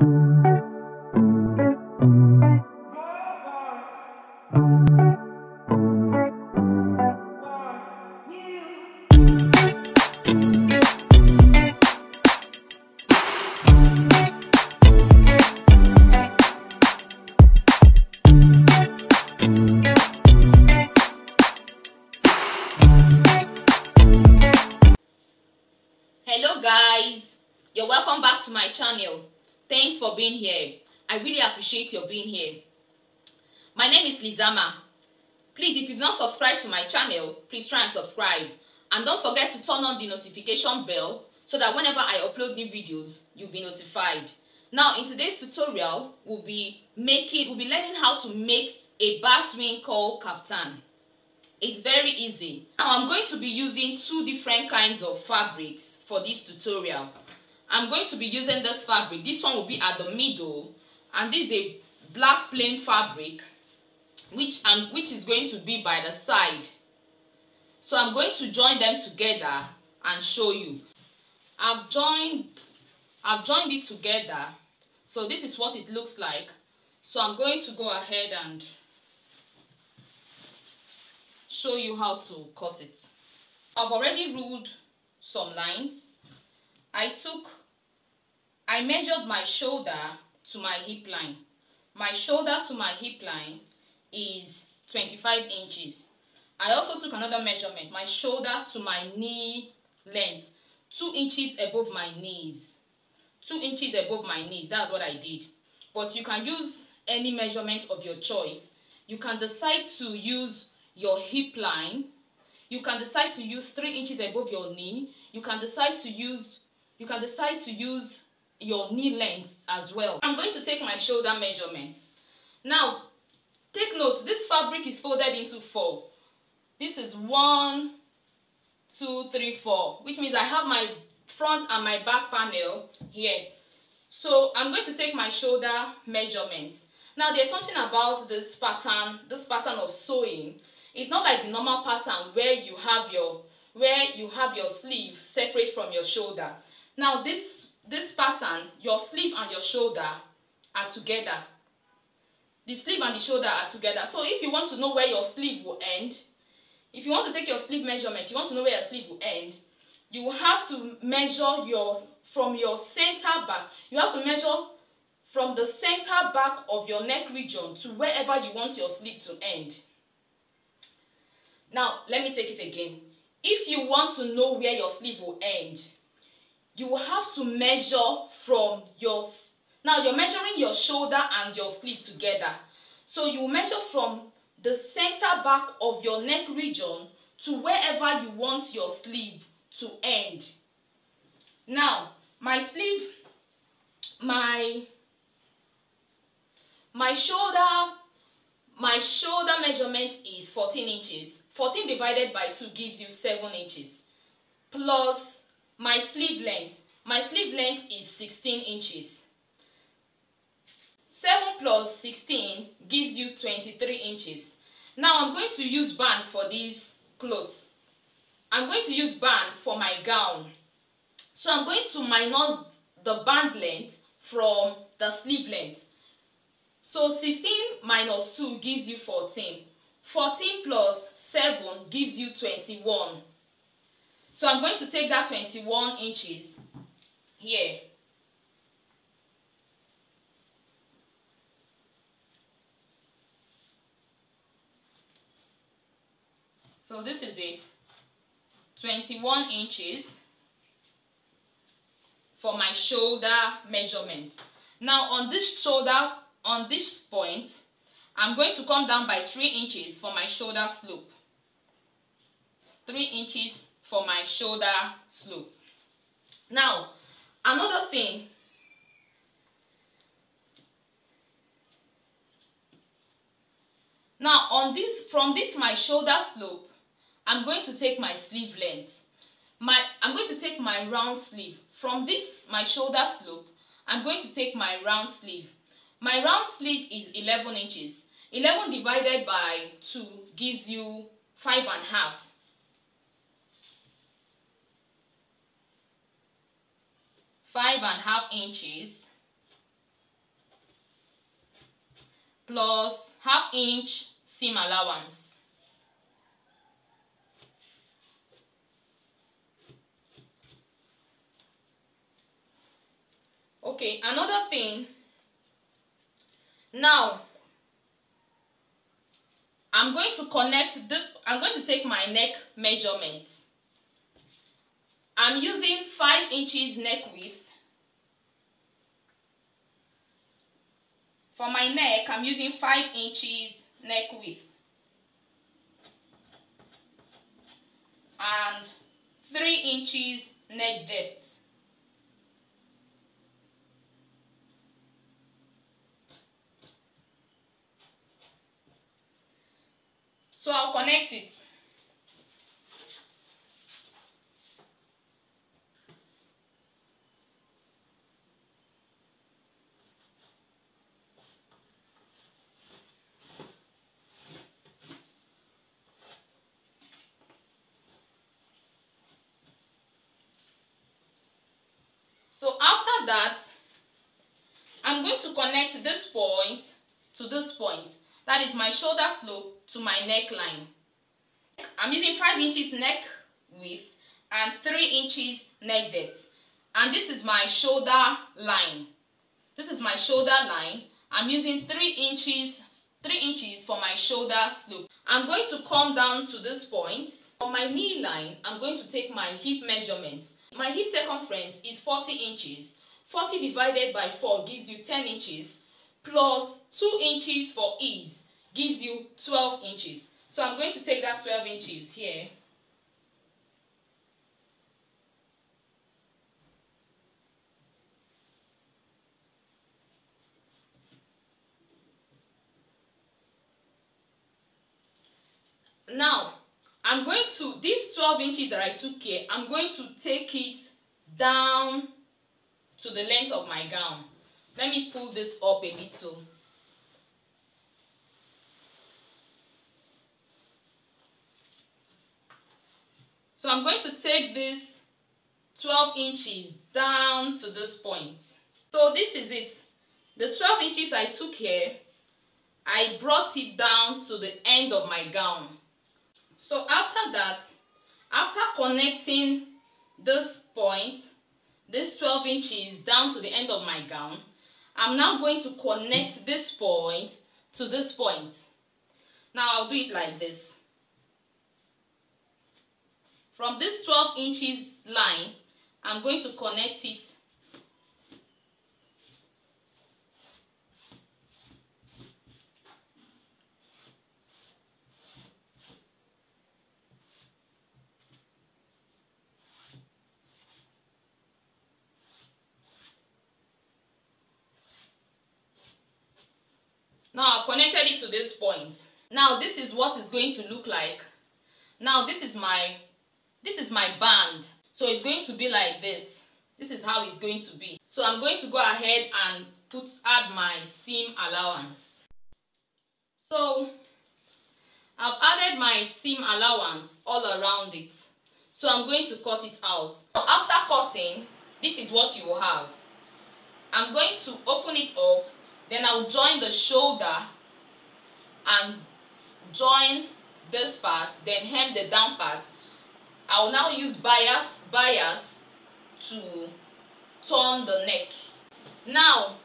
Hello guys, you're welcome back to my channel. Thanks for being here. I really appreciate your being here. My name is Lizama. Please, if you've not subscribed to my channel, please try and subscribe, and don't forget to turn on the notification bell so that whenever I upload new videos, you'll be notified. Now, in today's tutorial, we'll be learning how to make a batwing cowl kaftan. It's very easy. Now, I'm going to be using two different kinds of fabrics for this tutorial. I'm going to be using this fabric. This one will be at the middle, and this is a black plain fabric which is going to be by the side. So I'm going to join them together and show you. I've joined it together, so this is what it looks like. So I'm going to go ahead and show you how to cut it. I've already ruled some lines. I measured my shoulder to my hip line. My shoulder to my hip line is 25 inches. I also took another measurement, my shoulder to my knee length, 2 inches above my knees. 2 inches above my knees, that's what I did. But you can use any measurement of your choice. You can decide to use your hip line. You can decide to use 3 inches above your knee. You can decide to use your knee length as well. I'm going to take my shoulder measurement. Now, take note, this fabric is folded into 4. This is 1, 2, 3, 4, which means I have my front and my back panel here. So I'm going to take my shoulder measurement. Now, there's something about this pattern of sewing. It's not like the normal pattern where you have your sleeve separate from your shoulder. Now this pattern, your sleeve and your shoulder are together. The sleeve and the shoulder are together. So if you want to know where your sleeve will end, if you want to take your sleeve measurement, you want to know where your sleeve will end, you will have to measure from your center back. You have to measure from the center back of your neck region to wherever you want your sleeve to end. Now, let me take it again. If you want to know where your sleeve will end, you will have to measure from now you're measuring your shoulder and your sleeve together. So you measure from the center back of your neck region to wherever you want your sleeve to end. Now, my sleeve, my shoulder measurement is 14 inches. 14 divided by 2 gives you 7 inches. Plus my sleeve length. My sleeve length is 16 inches. 7 plus 16 gives you 23 inches. Now I'm going to use band for these clothes. I'm going to use band for my gown. So I'm going to minus the band length from the sleeve length. So 16 minus 2 gives you 14. 14 plus 7 gives you 21. So I'm going to take that 21 inches here. So this is it. 21 inches for my shoulder measurement. Now on this shoulder, on this point, I'm going to come down by 3 inches for my shoulder slope. 3 inches for my shoulder slope. Now, another thing. Now, from this my shoulder slope, I'm going to take my sleeve length. I'm going to take my round sleeve. From this my shoulder slope, I'm going to take my round sleeve. My round sleeve is 11 inches. 11 divided by 2 gives you 5.5. 5.5 inches plus ½ inch seam allowance. Okay, another thing. Now I'm going to take my neck measurement. I'm using 5 inches neck width. For my neck, I'm using 5 inches neck width and 3 inches neck depth. So I'll connect it. So after that, I'm going to connect this point to this point. That is my shoulder slope to my neckline. I'm using 5 inches neck width and 3 inches neck depth. And this is my shoulder line. This is my shoulder line. I'm using 3 inches for my shoulder slope. I'm going to come down to this point. For my knee line, I'm going to take my hip measurement. My hip circumference is 40 inches. 40 divided by 4 gives you 10 inches. Plus 2 inches for ease gives you 12 inches. So I'm going to take that 12 inches here. Now, I'm going to, these 12 inches that I took here, I'm going to take it down to the length of my gown. Let me pull this up a little. So I'm going to take this 12 inches down to this point. So this is it. The 12 inches I took here, I brought it down to the end of my gown. So after that, after connecting this point, this 12 inches down to the end of my gown, I'm now going to connect this point to this point. Now I'll do it like this. From this 12 inches line, I'm going to connect it . Now I've connected it to this point. Now this is what it's going to look like. Now this is my band. So it's going to be like this. This is how it's going to be. So I'm going to go ahead and add my seam allowance. So I've added my seam allowance all around it. So I'm going to cut it out. After cutting, this is what you will have. I'm going to open it up. Then I'll join the shoulder and join this part, then hem the down part. I'll now use bias to turn the neck. Now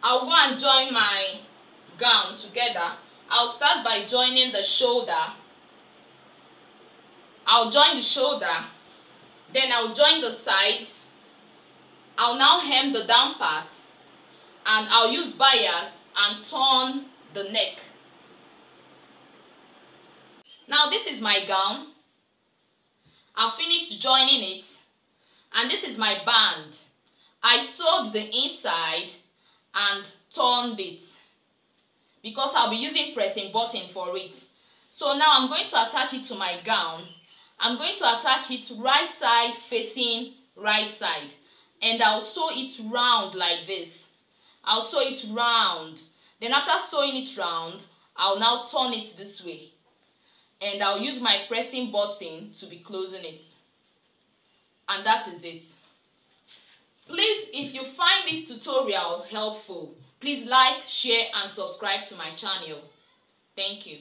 I'll go and join my gown together. I'll start by joining the shoulder. I'll join the shoulder, then I'll join the sides. I'll now hem the down part, and I'll use bias and turn the neck. Now this is my gown. I've finished joining it, and this is my band. I sewed the inside and turned it because I'll be using pressing button for it. So now I'm going to attach it to my gown. I'm going to attach it right side facing right side, and I'll sew it round like this. I'll sew it round. Then after sewing it round, I'll now turn it this way, and I'll use my pressing button to be closing it. And that is it. Please, if you find this tutorial helpful, please like, share and subscribe to my channel. Thank you.